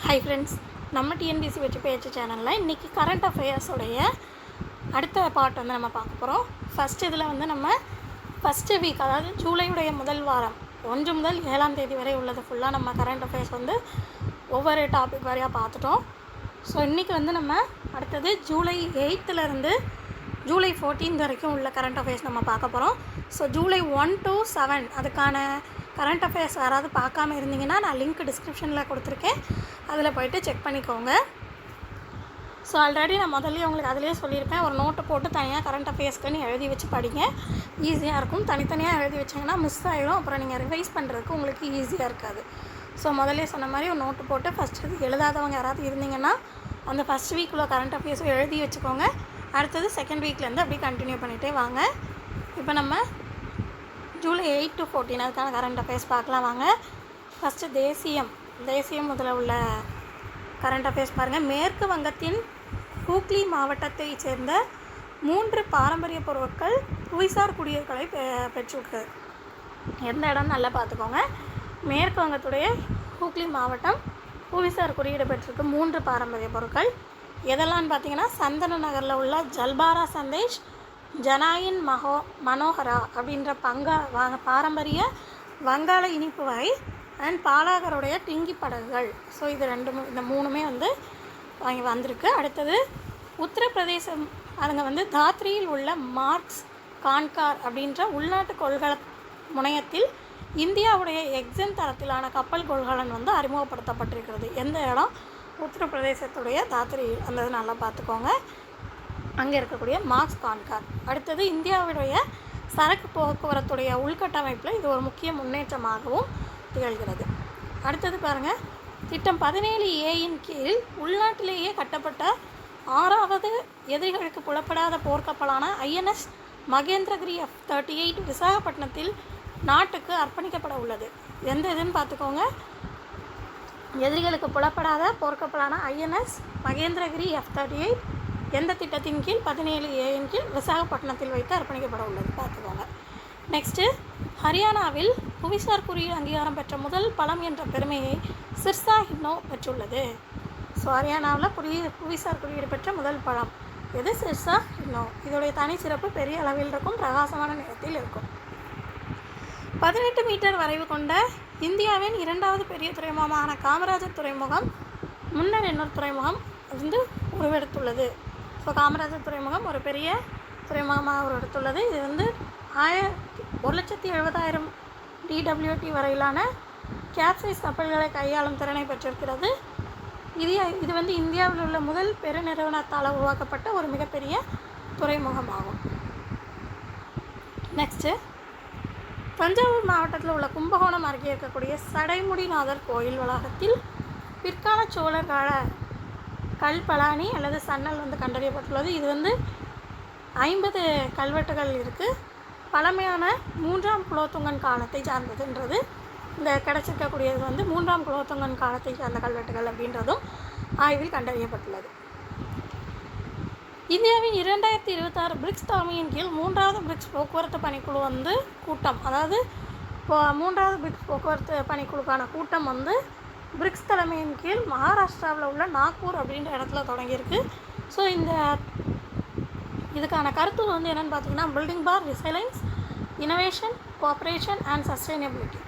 Hi friends, நம்ம TNPSC வெற்றி பயிற்சி சேனலில் இன்றைக்கி கரண்ட் அஃபேர்ஸோடைய அடுத்த பார்ட் வந்து நம்ம பார்க்க போகிறோம். ஃபஸ்ட் இதில் வந்து நம்ம ஃபஸ்ட்டு வீக், அதாவது ஜூலையுடைய முதல் வாரம் 1 முதல் 7ஆம் தேதி வரை உள்ளது ஃபுல்லாக நம்ம கரண்ட் அஃபேர்ஸ் வந்து ஒவ்வொரு டாபிக் வரையாக பார்த்துட்டோம். ஸோ இன்றைக்கி வந்து நம்ம அடுத்தது ஜூலை 8லேருந்து ஜூலை 14 வரைக்கும் உள்ள கரண்ட் அஃபேர்ஸ் நம்ம பார்க்க போகிறோம். ஸோ ஜூலை 1 to 7 அதுக்கான கரண்ட் அஃபேர்ஸ் யாராவது பார்க்காம இருந்தீங்கன்னா நான் லிங்க் டிஸ்கிரிப்ஷனில் கொடுத்துருக்கேன், அதில் போய்ட்டு செக் பண்ணிக்கோங்க. ஸோ ஆல்ரெடி நான் முதல்ல உங்களுக்கு அதிலே சொல்லியிருப்பேன், ஒரு நோட்டை போட்டு தனியாக கரண்ட் அஃபேர்ஸ்க்குன்னு எழுதி வச்சு படிங்க, ஈஸியாக இருக்கும். தனித்தனியாக எழுதி வச்சிங்கன்னா மிஸ் ஆகிடும், அப்புறம் நீங்கள் ரிவைஸ் பண்ணுறதுக்கு உங்களுக்கு ஈஸியாக இருக்காது. ஸோ முதல்ல சொன்ன மாதிரி ஒரு நோட்டு போட்டு ஃபஸ்ட்டு எழுதாதவங்க யாராவது இருந்தீங்கன்னா அந்த ஃபஸ்ட் வீக்குள்ள கரண்ட் அஃபேர்ஸும் எழுதி வச்சுக்கோங்க. அடுத்தது செகண்ட் வீக்லேருந்து அப்படியே கண்டினியூ பண்ணிகிட்டே வாங்க. இப்போ நம்ம ஜூலை 8 to 14 அதுக்கான கரண்ட் அஃபேர்ஸ் பார்க்கலாம் வாங்க. ஃபஸ்ட்டு தேசியம் முதல்ல உள்ள கரண்ட் அஃபேர்ஸ் பாருங்கள். மேற்கு வங்கத்தின் ஹூக்ளி மாவட்டத்தை சேர்ந்த 3 பாரம்பரிய பொருட்கள் புவிசார் குடியிருப்புகளை பெற்றிருக்கு. எந்த இடம் நல்லா பார்த்துக்கோங்க. மேற்கு வங்கத்துடைய ஹூக்ளி மாவட்டம் புவிசார் குறியீடு பெற்றிருக்கு 3 பாரம்பரிய பொருட்கள். எதெல்லாம்னு பார்த்தீங்கன்னா, சந்தன நகரில் உள்ள ஜல்பாரா சந்தேஷ், ஜனாயின் மனோகரா அப்படின்ற பாரம்பரிய வங்காள இனிப்பு வகை, அண்ட் பாலாகருடைய டிங்கி படகுகள். ஸோ இது இந்த மூணுமே வந்து வந்திருக்கு. அடுத்தது உத்தரப்பிரதேசம், அதுங்க வந்து தாத்ரியில் உள்ள மார்க்ஸ் கான்கார் அப்படின்ற உள்நாட்டு கொள்கல முனையத்தில் இந்தியாவுடைய எக்ஸன் தரத்திலான கப்பல் கொள்கலன் வந்து அறிமுகப்படுத்தப்பட்டிருக்கிறது. எந்த இடம்? உத்தரப்பிரதேசத்துடைய தாத்ரி, அந்த இது நல்லா பார்த்துக்கோங்க, அங்கே இருக்கக்கூடிய மார்க்ஸ் கான்கார். அடுத்தது இந்தியாவுடைய சரக்கு போக்குவரத்துடைய உள்கட்டமைப்பில் இது ஒரு முக்கிய முன்னேற்றமாகவும் திகழ்கிறது. அடுத்தது பாருங்கள், திட்டம் 17A கீழ் உள்நாட்டிலேயே கட்டப்பட்ட 6வது எதிரிகளுக்கு புலப்படாத போர்க்கப்பலான INS மகேந்திரகிரி F-38 விசாகப்பட்டினத்தில் நாட்டுக்கு அர்ப்பணிக்கப்பட உள்ளது. எந்த இதுன்னு பார்த்துக்கோங்க. எதிரிகளுக்கு புலப்படாத போர்க்கப்பலான INS மகேந்திரகிரி F-38 எந்த திட்டத்தின் கீழ்? 17A கீழ் விசாகப்பட்டினத்தில் வைத்து அர்ப்பணிக்கப்பட உள்ளது, பார்த்துக்கோங்க. நெக்ஸ்ட்டு, ஹரியானாவில் புவிசார் குறியீடு அங்கீகாரம் பெற்ற முதல் பழம் என்ற பெருமையை சிர்சா ஹின்னோ பெற்றுள்ளது. ஸோ ஹரியானாவில் புவிசார் குறியீடு பெற்ற முதல் பழம் எது? சிர்சா ஹின்னோ. இதோடைய தனி சிறப்பு பெரிய அளவில் இருக்கும், பிரகாசமான நிறத்தில் இருக்கும். 18 மீட்டர் வரைவு கொண்ட இந்தியாவின் 2வது பெரிய துறைமுகமான காமராஜர் துறைமுகம் முன்னர் இன்னொரு துறைமுகம் வந்து உருவெடுத்துள்ளது. ஸோ காமராஜர் துறைமுகம் ஒரு பெரிய துறைமுகமாக உருவெடுத்துள்ளது. இது வந்து 1,70,000 DWT வரையிலான கேப்சைஸ் கப்பல்களை கையாளும் திறனை பெற்றிருக்கிறது. இது வந்து இந்தியாவில் உள்ள முதல் பெருநிறுவனத்தால் உருவாக்கப்பட்ட ஒரு மிகப்பெரிய துறைமுகமாகும். நெக்ஸ்ட்டு, தஞ்சாவூர் மாவட்டத்தில் உள்ள கும்பகோணம் அருகே இருக்கக்கூடிய சடைமுடிநாதர் கோயில் வளாகத்தில் பிற்கால சோழர் கால கல்பலானி அல்லது சன்னல் வந்து கண்டறியப்பட்டுள்ளது. இது வந்து 50 கல்வெட்டுகள் இருக்குது. பழமையான 3ஆம் குலோத்துங்கன் காலத்தை சார்ந்ததுன்றது இந்த கிடச்சிருக்கக்கூடியது வந்து 3ஆம் குலோத்துங்கன் காலத்தை சார்ந்த கல்வெட்டுகள் அப்படின்றதும் ஆய்வில் கண்டறியப்பட்டுள்ளது. இந்தியாவின் 2026 பிரிக்ஸ் தலைமையின் கீழ் 3வது பிரிக்ஸ் போக்குவரத்து பணிக்குழு வந்து கூட்டம், அதாவது இப்போ 3வது பிரிக்ஸ் போக்குவரத்து பணிக்குழுக்கான கூட்டம் வந்து பிரிக்ஸ் தலைமையின் கீழ் மகாராஷ்டிராவில் உள்ள நாக்பூர் அப்படின்ற இடத்துல தொடங்கியிருக்கு. ஸோ இதுக்கான கருத்து வந்து என்னென்னு பார்த்தீங்கன்னா, building for resilience, innovation, cooperation and sustainability.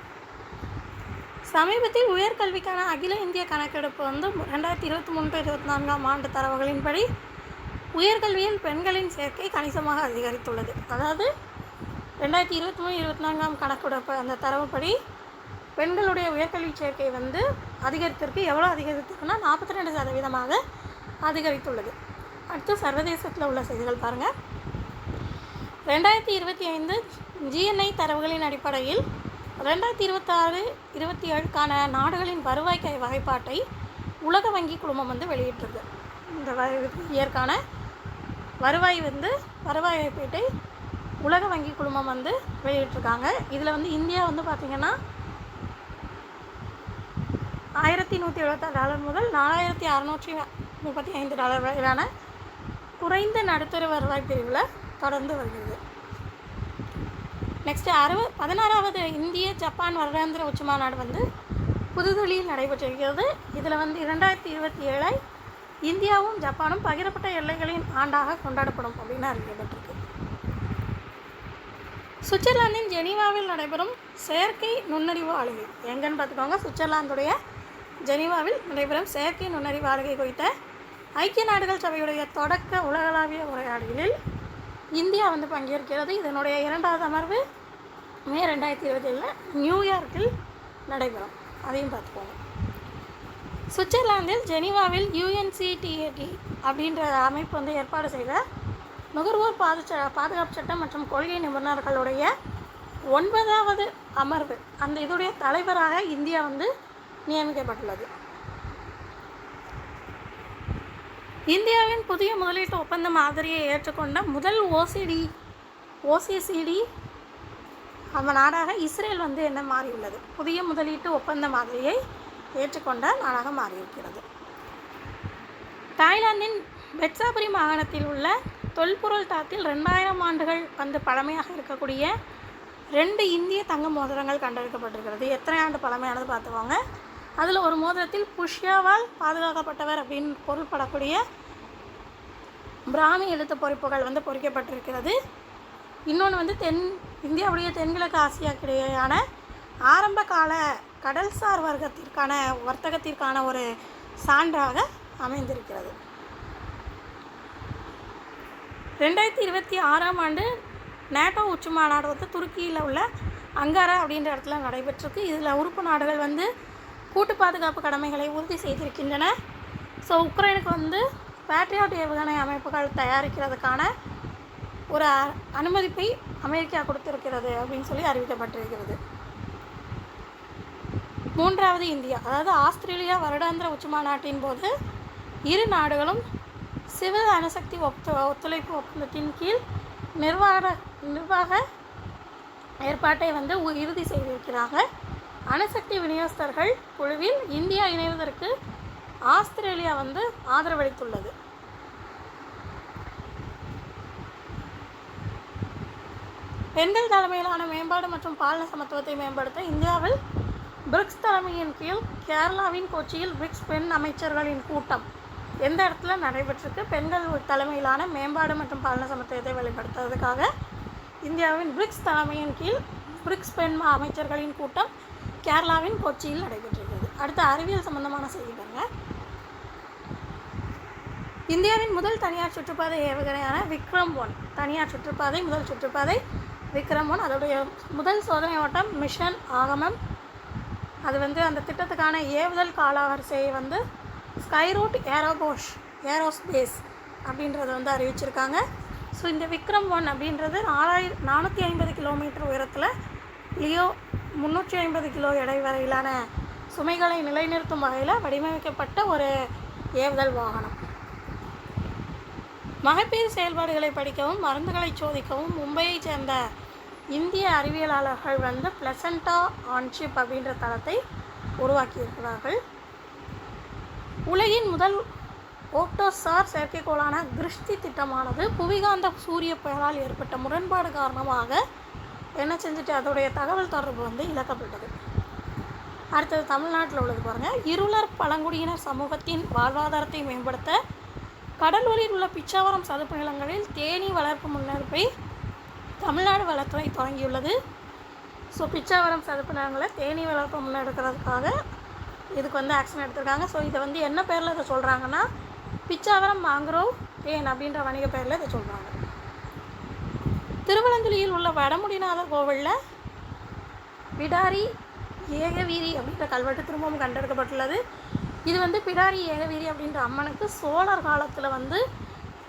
சமீபத்தில் உயர்கல்விக்கான அகில இந்திய கணக்கெடுப்பு வந்து 2023-24ஆம் ஆண்டு தரவுகளின்படி உயர்கல்வியில் பெண்களின் சேர்க்கை கணிசமாக அதிகரித்துள்ளது. அதாவது 2023-24ஆம் கணக்கெடுப்பு அந்த தரவுப்படி பெண்களுடைய உயர்கல்வி சேர்க்கை வந்து அதிகரித்திருக்கு. எவ்வளோ அதிகரித்திருக்குன்னா 42% அதிகரித்துள்ளது. அடுத்து சர்வதேசத்தில் உள்ள செய்திகள் பாருங்கள். 2025 GNI தரவுகளின் அடிப்படையில் 2026-27க்கான நாடுகளின் வருவாய் வகைப்பாட்டை உலக வங்கி குழுமம் வந்து வெளியிட்டிருக்கு. இந்த இயற்கான வருவாய் வகைப்பாட்டை உலக வங்கி குழுமம் வந்து வெளியிட்டிருக்காங்க. இதில் வந்து இந்தியா வந்து பார்த்திங்கன்னா $1,176 முதல் $4,635 வரையிலான குறைந்த நடுத்தர வருவாய் பிரிவில் தொடர்ந்து வருகிறது. நெக்ஸ்ட்டு 16வது இந்திய ஜப்பான் வருடாந்திர உச்சி மாநாடு வந்து புதுதில்லியில் நடைபெற்றிருக்கிறது. இதில் வந்து 2027 இந்தியாவும் ஜப்பானும் பகிரப்பட்ட எல்லைகளின் ஆண்டாக கொண்டாடப்படும் அப்படின்னு அறிவிக்கப்பட்டிருக்கு. சுவிட்சர்லாந்தின் ஜெனீவாவில் நடைபெறும் செயற்கை நுண்ணறிவு ஆளுகை எங்கன்னு பார்த்துக்கோங்க. சுவிட்சர்லாந்துடைய ஜெனீவாவில் நடைபெறும் செயற்கை நுண்ணறிவு ஆளுகை குறித்த ஐக்கிய நாடுகள் சபையுடைய தொடக்க உலகளாவிய உரையாடலில் இந்தியா வந்து பங்கேற்கிறது. இதனுடைய 2வது அமர்வு மே 2027 நியூயார்க்கில் நடைபெறும். அதையும் பார்த்துக்கோங்க. சுவிட்சர்லாந்தில் ஜெனீவாவில் UNCTAD அப்படின்ற அமைப்பு வந்து ஏற்பாடு செய்த நுகர்வோர் பாதுகாப்பு சட்டம் மற்றும் கொள்கை நிபுணர்களுடைய 9வது அமர்வு அந்த இதுடைய தலைவராக இந்தியா வந்து நியமிக்கப்பட்டுள்ளது. இந்தியாவின் புதிய முதலீட்டு ஒப்பந்த மாதிரியை ஏற்றுக்கொண்ட முதல் OCCD நாடாக இஸ்ரேல் வந்து என்ன மாறியுள்ளது. புதிய முதலீட்டு ஒப்பந்த மாதிரியை ஏற்றுக்கொண்ட நாடாக மாறியிருக்கிறது. தாய்லாந்தின் பெட்சாபுரி மாகாணத்தில் உள்ள தொல்பொருள் தளத்தில் 2000 ஆண்டுகள் வந்து பழமையாக இருக்கக்கூடிய 2 இந்திய தங்க மோதிரங்கள் கண்டெடுக்கப்பட்டிருக்கிறது. எத்தனை ஆண்டு பழமையானது பார்த்துக்கோங்க. அதில் ஒரு மோதிரத்தில் புஷ்யாவால் பாதுகாக்கப்பட்டவர் அப்படின்னு பொருள்படக்கூடிய பிராமி எழுத்து பொறிப்புகள் வந்து பொறிக்கப்பட்டிருக்கிறது. இன்னொன்று வந்து இந்தியாவுடைய தென்கிழக்கு ஆசியாக்கிடையேயான ஆரம்ப கால கடல்சார் வர்த்தகத்திற்கான ஒரு சான்றாக அமைந்திருக்கிறது. 2026 ஆண்டு நேட்டோ உச்சி மாநாடு வந்து துருக்கியில் உள்ள அங்காரா அப்படின்ற இடத்துல நடைபெற்றிருக்கு. இதில் உறுப்பு நாடுகள் வந்து கூட்டு பாதுகாப்பு கடமைகளை உறுதி செய்திருக்கின்றன. ஸோ உக்ரைனுக்கு வந்து பேட்ரியாட் ஏவுகணை அமைப்புகள் தயாரிக்கிறதுக்கான ஒரு அனுமதிப்பை அமெரிக்கா கொடுத்திருக்கிறது அப்படின்னு சொல்லி அறிவிக்கப்பட்டிருக்கிறது. 3வது இந்தியா, அதாவது ஆஸ்திரேலியா வருடாந்திர உச்சி மாநாட்டின் போது இரு நாடுகளும் சிவில் அணுசக்தி ஒத்துழைப்பு ஒப்பந்தத்தின் கீழ் நிர்வாக ஏற்பாட்டை வந்து இறுதி செய்திருக்கிறாங்க. அணுசக்தி விநியோகஸ்தர்கள் குழுவில் இந்தியா இணைவதற்கு ஆஸ்திரேலியா வந்து ஆதரவளித்துள்ளது. பெண்கள் தலைமையிலான மேம்பாடு மற்றும் பாலின சமத்துவத்தை மேம்படுத்த இந்தியாவில் பிரிக்ஸ் தலைமையின் கீழ் கேரளாவின் கொச்சியில் பிரிக்ஸ் பெண் அமைச்சர்களின் கூட்டம் எந்த இடத்துல நடைபெற்றிருக்கு. பெண்கள் தலைமையிலான மேம்பாடு மற்றும் பாலின சமத்துவத்தை வெளிப்படுத்துவதற்காக இந்தியாவின் பிரிக்ஸ் தலைமையின் கீழ் பிரிக்ஸ் பெண் அமைச்சர்களின் கூட்டம் கேரளாவின் கொச்சியில் நடைபெற்றிருக்கிறது. அடுத்த அறிவியல் சம்பந்தமான செய்தி பாருங்க. இந்தியாவின் முதல் தனியார் சுற்றுப்பாதை ஏவுகணையான விக்ரம்-1 தனியார் சுற்றுப்பாதை முதல் சுற்றுப்பாதை விக்ரம்-1 அதோடைய முதல் சோதனை ஓட்டம் மிஷன் ஆகமம். அது வந்து அந்த திட்டத்துக்கான ஏவுதல் காலவரிசையை வந்து ஸ்கைரூட் ஏரோஸ்பேஸ் அப்படின்றத வந்து அறிவிச்சிருக்காங்க. ஸோ இந்த விக்ரம்-1 அப்படின்றது 450 கிலோமீட்டர் உயரத்தில் லியோ 350 கிலோ எடை வரையிலான சுமைகளை நிலைநிறுத்தும் வகையில் வடிவமைக்கப்பட்ட ஒரு ஏவுதல் வாகனம். மகப்பேறு செயல்பாடுகளை படிக்கவும் மருந்துகளை சோதிக்கவும் மும்பையைச் சேர்ந்த இந்திய அறிவியலாளர்கள் வந்து பிளசண்டா ஆன்ஷிப் அப்படின்ற தளத்தை உருவாக்கியிருக்கிறார்கள். உலகின் முதல் ஓக்டோசார் செயற்கைக்கோளான கிருஷ்டி திட்டமானது புவிகாந்த சூரிய புயலால் ஏற்பட்ட முரண்பாடு காரணமாக என்ன செஞ்சுட்டு அதோடைய தகவல் தொடர்பு வந்து இழக்கப்பட்டது. அடுத்தது தமிழ்நாட்டில் உள்ளது பாருங்கள். இருளர் பழங்குடியினர் சமூகத்தின் வாழ்வாதாரத்தை மேம்படுத்த கடலூரில் உள்ள பிச்சாவரம் சதுப்பு நிலங்களில் தேனீ வளர்ப்பு முன்னெடுப்பை தமிழ்நாடு வளத்துறை தொடங்கியுள்ளது. ஸோ பிச்சாவரம் சதுப்பு நிலங்களில் தேனீ வளர்ப்பு முன்னெடுக்கிறதுக்காக இதுக்கு வந்து ஆக்ஷன் எடுத்திருக்காங்க. ஸோ இதை வந்து என்ன பேரில் இதை சொல்கிறாங்கன்னா பிச்சாவரம் மாங்குரோவ் தேன் அப்படின்ற வணிக பேரில் இதை சொல்கிறாங்க. திருவலந்துலியில் உள்ள வடமுடிநாதர் கோவிலில் பிடாரி ஏகவீரி அப்படின்ற கல்வெட்டு திரும்பவும் கண்டெடுக்கப்பட்டுள்ளது. இது வந்து பிடாரி ஏகவீரி அப்படின்ற அம்மனுக்கு சோழர் காலத்தில் வந்து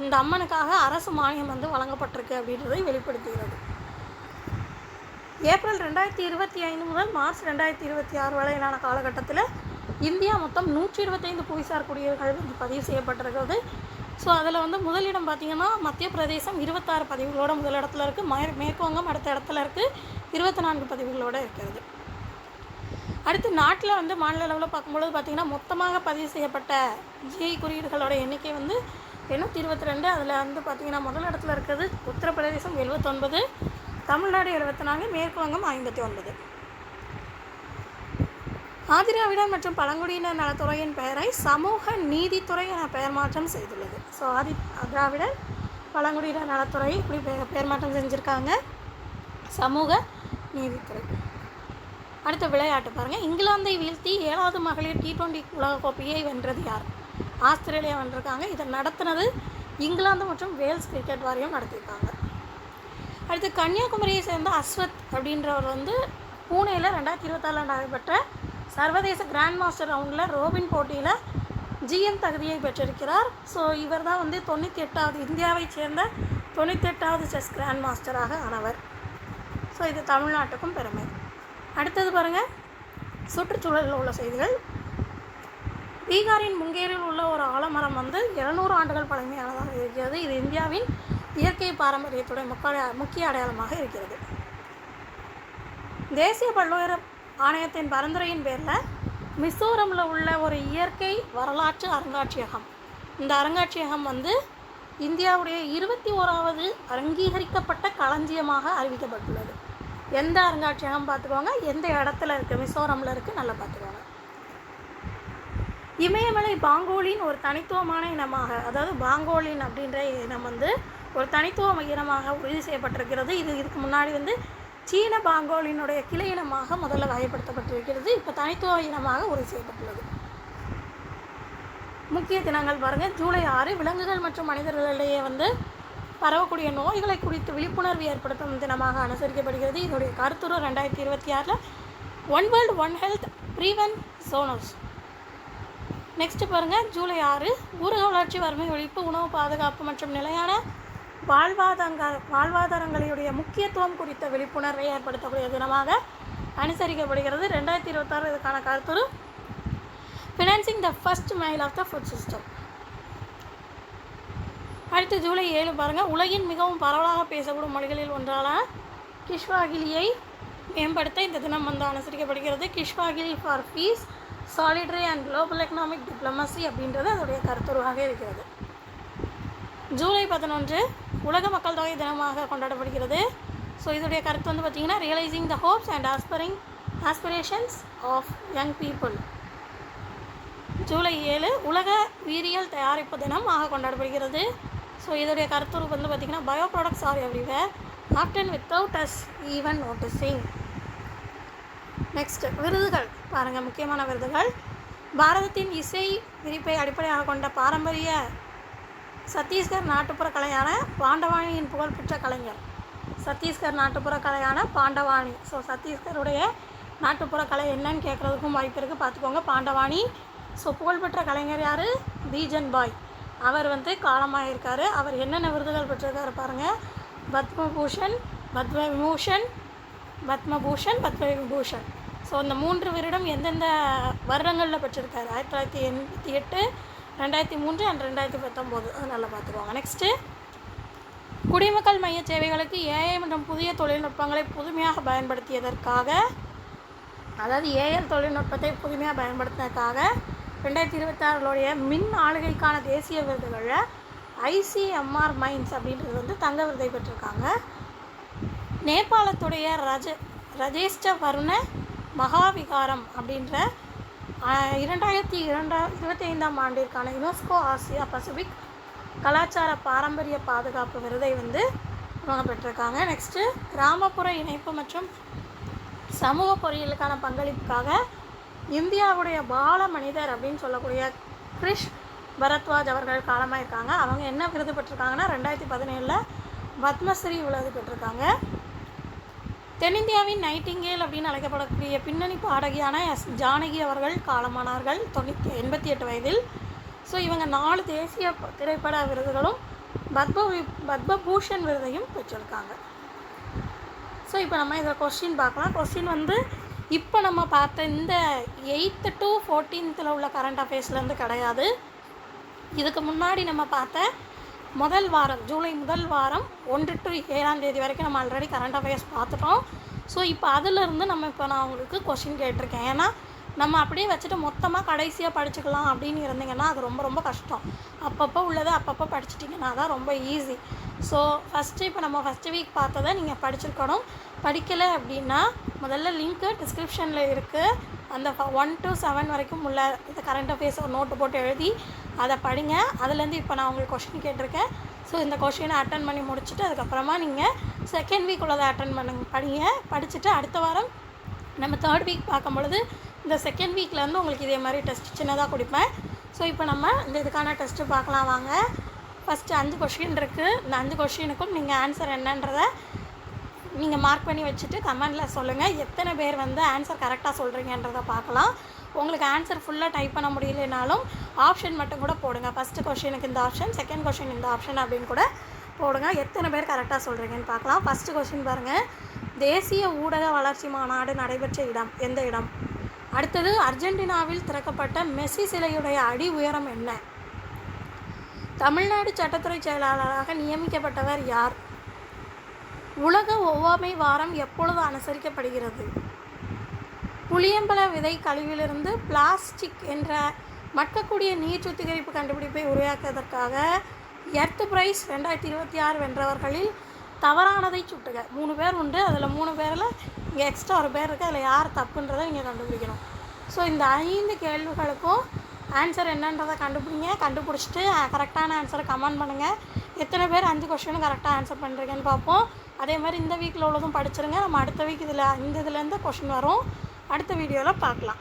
இந்த அம்மனுக்காக அரசு மானியம் வந்து வழங்கப்பட்டிருக்கு அப்படின்றதை வெளிப்படுத்துகிறது. ஏப்ரல் 2025 முதல் மார்ச் 2026 வரையிலான காலகட்டத்தில் இந்தியா மொத்தம் 125 புவிசார் குடியேறிகள் வந்து பதிவு செய்யப்பட்டிருக்கிறது. ஸோ அதில் வந்து முதலிடம் பார்த்திங்கன்னா மத்திய பிரதேசம் 26 பதிவுகளோட முதலிடத்தில் இருக்குது. மேற்கு வங்கம் அடுத்த இடத்துல இருக்குது 24 பதிவுகளோடு இருக்கிறது. அடுத்து நாட்டில் வந்து மாநில அளவில் பார்க்கும்பொழுது பார்த்திங்கன்னா மொத்தமாக பதிவு செய்யப்பட்ட ஜிஐ குறியீடுகளோட எண்ணிக்கை வந்து 822. அதில் வந்து பார்த்திங்கன்னா முதல் இடத்துல இருக்கிறது உத்தரப்பிரதேசம் 79, தமிழ்நாடு 74, மேற்கு வங்கம் 59. ஆதிதிராவிடர் மற்றும் பழங்குடியினர் நலத்துறையின் பெயரை சமூக நீதித்துறை என பெயர் மாற்றம் செய்துள்ளது. ஸோ திராவிடர் பழங்குடியினர் நலத்துறை இப்படி பெயர் மாற்றம் செஞ்சுருக்காங்க, சமூக நீதித்துறை. அடுத்த விளையாட்டு பாருங்கள். இங்கிலாந்தை வீழ்த்தி 7வது மகளிர் T20 உலகக்கோப்பையை வென்றது யார்? ஆஸ்திரேலியா வென்றிருக்காங்க. இதை நடத்தினது இங்கிலாந்து மற்றும் வேல்ஸ் கிரிக்கெட் வாரியம் நடத்தியிருக்காங்க. அடுத்து கன்னியாகுமரியை சேர்ந்த அஸ்வத் அப்படின்றவர் வந்து பூனேயில் 2024 நடைபெற்ற சர்வதேச கிராண்ட் மாஸ்டர் ரவுண்டில் ரோபின் போட்டியில் GM தகுதியை பெற்றிருக்கிறார். ஸோ இவர் தான் வந்து 98வது இந்தியாவைச் சேர்ந்த 98வது செஸ் கிராண்ட் மாஸ்டராக ஆனவர். ஸோ இது தமிழ்நாட்டுக்கும் பெருமை. அடுத்தது பாருங்கள், சுற்றுச்சூழலில் உள்ள செய்திகள். பீகாரின் முங்கேரில் உள்ள ஒரு ஆலமரம் வந்து 700 ஆண்டுகள் பழமையானதாக இருக்கிறது. இது இந்தியாவின் இயற்கை பாரம்பரியத்துடைய முக்கிய அடையாளமாக இருக்கிறது. தேசிய பல்லுயிர் ஆணையத்தின் பரிந்துரையின் பேரில் மிசோரமில் உள்ள ஒரு இயற்கை வரலாற்று அருங்காட்சியகம், இந்த அருங்காட்சியகம் வந்து இந்தியாவுடைய 21வது அங்கீகரிக்கப்பட்ட களஞ்சியமாக அறிவிக்கப்பட்டுள்ளது. எந்த அருங்காட்சியகம் பார்த்துக்கோங்க, எந்த இடத்துல இருக்குது, மிசோரமில் இருக்குது, நல்லா பார்த்துக்கோங்க. இமயமலை பாங்கோலின் ஒரு தனித்துவமான இனமாக, அதாவது பாங்கோலின் அப்படின்ற இனம் வந்து ஒரு தனித்துவ இனமாக உறுதி செய்யப்பட்டிருக்கிறது. இதுக்கு முன்னாடி வந்து சீன பாங்கோலினுடைய கிளை இனமாக முதல்ல வகைப்படுத்தப்பட்டிருக்கிறது. இப்போ தனித்துவ இனமாக உறுதி செய்யப்பட்டுள்ளது. முக்கிய தினங்கள் பாருங்கள். ஜூலை 6 விலங்குகள் மற்றும் மனிதர்களிடையே வந்து பரவக்கூடிய நோய்களை குறித்து விழிப்புணர்வு ஏற்படுத்தும் தினமாக அனுசரிக்கப்படுகிறது. இதனுடைய கருத்துரு 2026 one world one health prevent zoonoses. Next பாருங்கள், ஜூலை 6 ஊரக வளர்ச்சி, வறுமை ஒழிப்பு, உணவு பாதுகாப்பு மற்றும் நிலையான வாழ்வாதாரங்களுடைய முக்கியத்துவம் குறித்த விழிப்புணர்வை ஏற்படுத்தக்கூடிய தினமாக அனுசரிக்கப்படுகிறது. 2026 இதுக்கான கருத்துரு financing the first mile of the food system. அடுத்து ஜூலை 7 பாருங்கள், உலகின் மிகவும் பரவலாக பேசப்படும் மொழிகளில் ஒன்றான கிஷ்வாகிலியை மேம்படுத்த இந்த தினம் வந்து அனுசரிக்கப்படுகிறது. Kiswahili for peace, solidarity and global economic diplomacy அப்படின்றது அதோடைய கருத்துருவாக இருக்கிறது. ஜூலை 11 உலக மக்கள் தொகை தினமாக கொண்டாடப்படுகிறது. ஸோ இதோடைய கருத்து வந்து பார்த்திங்கன்னா realising the hopes and aspirations of young people. ஜூலை 7 உலக உயிரியல் தயாரிப்பு தினமாக கொண்டாடப்படுகிறது. ஸோ இதோடைய கருத்துரு வந்து பார்த்திங்கன்னா bio products R everywhere often without as even noticing. Next விருதுகள் பாருங்கள். முக்கியமான விருதுகள். பாரதத்தின் இசை விரிப்பை அடிப்படையாக கொண்ட பாரம்பரிய சத்தீஸ்கர் நாட்டுப்புற கலையான பாண்டவாணியின் புகழ்பெற்ற கலைஞர். சத்தீஸ்கர் நாட்டுப்புற கலையான பாண்டவாணி. ஸோ சத்தீஸ்கருடைய நாட்டுப்புற கலை என்னன்னு கேட்குறதுக்கும் வாய்ப்பு இருக்குது, பார்த்துக்கோங்க. பாண்டவாணி. ஸோ புகழ்பெற்ற கலைஞர் யார்? தீஜன் பாய். அவர் வந்து காலமாக இருக்கார். அவர் என்னென்ன விருதுகள் பெற்றிருக்காரு பாருங்கள். பத்மபூஷன், பத்மவிபூஷன், பத்மவிபூஷன். ஸோ இந்த 3 விருடம் எந்தெந்த வருடங்களில் பெற்றிருக்காரு? 1988, 2003 அண்ட் 2019. அது நல்லா பார்த்துக்குவாங்க. நெக்ஸ்ட்டு குடிமக்கள் மைய சேவைகளுக்கு ஏஐ மற்றும் புதிய தொழில்நுட்பங்களை புதுமையாக பயன்படுத்தியதற்காக, அதாவது ஏஎல் தொழில்நுட்பத்தை புதுமையாக பயன்படுத்தினதுக்காக 2026 மின் ஆளுகைக்கான தேசிய விருதுகளில் ICMR மைன்ஸ் அப்படின்றது வந்து தங்க விருதை பெற்றிருக்காங்க. நேபாளத்துடைய ரஜேஷ்ட வருண மகாவிகாரம் அப்படின்ற 2025 ஆண்டிற்கான யுனெஸ்கோ ஆசியா பசிபிக் கலாச்சார பாரம்பரிய பாதுகாப்பு விருதை வந்து இவங்க பெற்றிருக்காங்க. நெக்ஸ்ட்டு கிராமப்புற இணைப்பு மற்றும் சமூக பொறியியலுக்கான பங்களிப்புக்காக இந்தியாவுடைய பால மனிதர் அப்படின்னு சொல்லக்கூடிய கிரிஷ் பரத்வாஜ் அவர்கள் காலமாக இருக்காங்க. அவங்க என்ன விருது பெற்றிருக்காங்கன்னா 2017 பத்மஸ்ரீ விருது பெற்றிருக்காங்க. தென்னிந்தியாவின் நைட்டிங்கேல் அப்படின்னு அழைக்கப்படக்கூடிய பின்னணி பாடகியான ஜானகி அவர்கள் காலமானார்கள் 88 வயதில். ஸோ இவங்க 4 தேசிய திரைப்பட விருதுகளும் பத்மபூஷன் விருதையும் பெற்றிருக்காங்க. ஸோ இப்போ நம்ம இதில் கொஸ்டின் பார்க்கலாம். கொஸ்டின் வந்து இப்போ நம்ம பார்த்த இந்த 8th to 14th உள்ள கரண்ட் அஃபேர்ஸ்லேருந்து கிடையாது. இதுக்கு முன்னாடி நம்ம பார்த்த முதல் வாரம், ஜூலை முதல் வாரம் 1 to 7 வரைக்கும் நம்ம ஆல்ரெடி கரண்ட் அஃபேர்ஸ் பார்த்துட்டோம். ஸோ இப்போ அதிலிருந்து நான் உங்களுக்கு கொஸ்டின் கேட்டிருக்கேன். ஏன்னா நம்ம அப்படியே வச்சுட்டு மொத்தமாக கடைசியாக படிச்சுக்கலாம் அப்படின்னு இருந்தீங்கன்னா அது ரொம்ப ரொம்ப கஷ்டம். அப்பப்போ உள்ளதை அப்பப்போ படிச்சிட்டிங்கன்னா தான் ரொம்ப ஈஸி. ஸோ இப்போ நம்ம ஃபஸ்ட்டு வீக் பார்த்ததை நீங்கள் படிச்சிருக்கணும். படிக்கலை அப்படின்னா முதல்ல லிங்க்கு டிஸ்கிரிப்ஷனில் இருக்குது, அந்த 1 to 7 வரைக்கும் உள்ள இந்த கரண்ட் அஃபேர்ஸ் ஒரு நோட்டு போட்டு எழுதி அதை படிங்க. அதுலேருந்து இப்போ நான் உங்களுக்கு கொஷின் கேட்டிருக்கேன். ஸோ இந்த கொஷினை அட்டன் பண்ணி முடிச்சுட்டு அதுக்கப்புறமா நீங்கள் செகண்ட் வீக் உள்ளதை அட்டன் படிங்க. படிச்சுட்டு அடுத்த வாரம் நம்ம தேர்ட் வீக் பார்க்கும் பொழுது இந்த செகண்ட் வீக்லேருந்து உங்களுக்கு இதே மாதிரி டெஸ்ட் சின்னதாக கொடுப்பேன். ஸோ இப்போ நம்ம இந்த இதுக்கான டெஸ்ட்டு பார்க்கலாம் வாங்க. ஃபஸ்ட்டு 5 கொஷின் இருக்குது. இந்த 5 கொஷினுக்கும் நீங்கள் ஆன்சர் என்னன்றதை நீங்கள் மார்க் பண்ணி வச்சுட்டு கமெண்டில் சொல்லுங்கள். எத்தனை பேர் வந்து ஆன்சர் கரெக்டாக சொல்கிறீங்கன்றதை பார்க்கலாம். உங்களுக்கு ஆன்சர் ஃபுல்லாக டைப் பண்ண முடியலனாலும் ஆப்ஷன் மட்டும் கூட போடுங்க. ஃபஸ்ட்டு கொஷினுக்கு இந்த ஆப்ஷன், செகண்ட் கொஷின் இந்த ஆப்ஷன் அப்படின்னு கூட போடுங்க. எத்தனை பேர் கரெக்டாக சொல்கிறீங்கன்னு பார்க்கலாம். ஃபஸ்ட்டு கொஷின் பாருங்கள். தேசிய ஊடக வளர்ச்சி மாநாடு நடைபெற்ற இடம் எந்த இடம்? அடுத்தது, அர்ஜென்டினாவில் திறக்கப்பட்ட மெஸ்ஸி சிலையுடைய அடி உயரம் என்ன? தமிழ்நாடு சட்டத்துறை செயலாளராக நியமிக்கப்பட்டவர் யார்? உலக ஒவ்வாமை வாரம் எப்பொழுது அனுசரிக்கப்படுகிறது? புளியம்பல விதை கழிவிலிருந்து பிளாஸ்டிக் என்ற மக்கக்கூடிய நீர் சுத்திகரிப்பு கண்டுபிடிப்பை உருவாக்குவதற்காக எர்த் பிரைஸ் 2026 வென்றவர்களில் தவறானதை சுட்டுக. 3 பேர் உண்டு. அதில் 3 பேரில் இங்கே எக்ஸ்ட்ரா ஒரு பேர் இருக்குது. அதில் யார் தப்புன்றதை நீங்கள் கண்டுபிடிக்கணும். ஸோ இந்த 5 கேள்விகளுக்கும் ஆன்சர் என்னன்றதை கண்டுபிடிச்சிட்டு கரெக்டான ஆன்சரை கமெண்ட் பண்ணுங்கள். எத்தனை பேர் 5 கொஸ்டினும் கரெக்டாக ஆன்சர் பண்ணுறீங்கன்னு பார்ப்போம். அதே மாதிரி இந்த வீக்கில் உள்ளதும் படிச்சிருங்க. நம்ம அடுத்த வீக் இதுலேருந்து கொஷின் வரும். அடுத்த வீடியோவில் பார்க்கலாம்.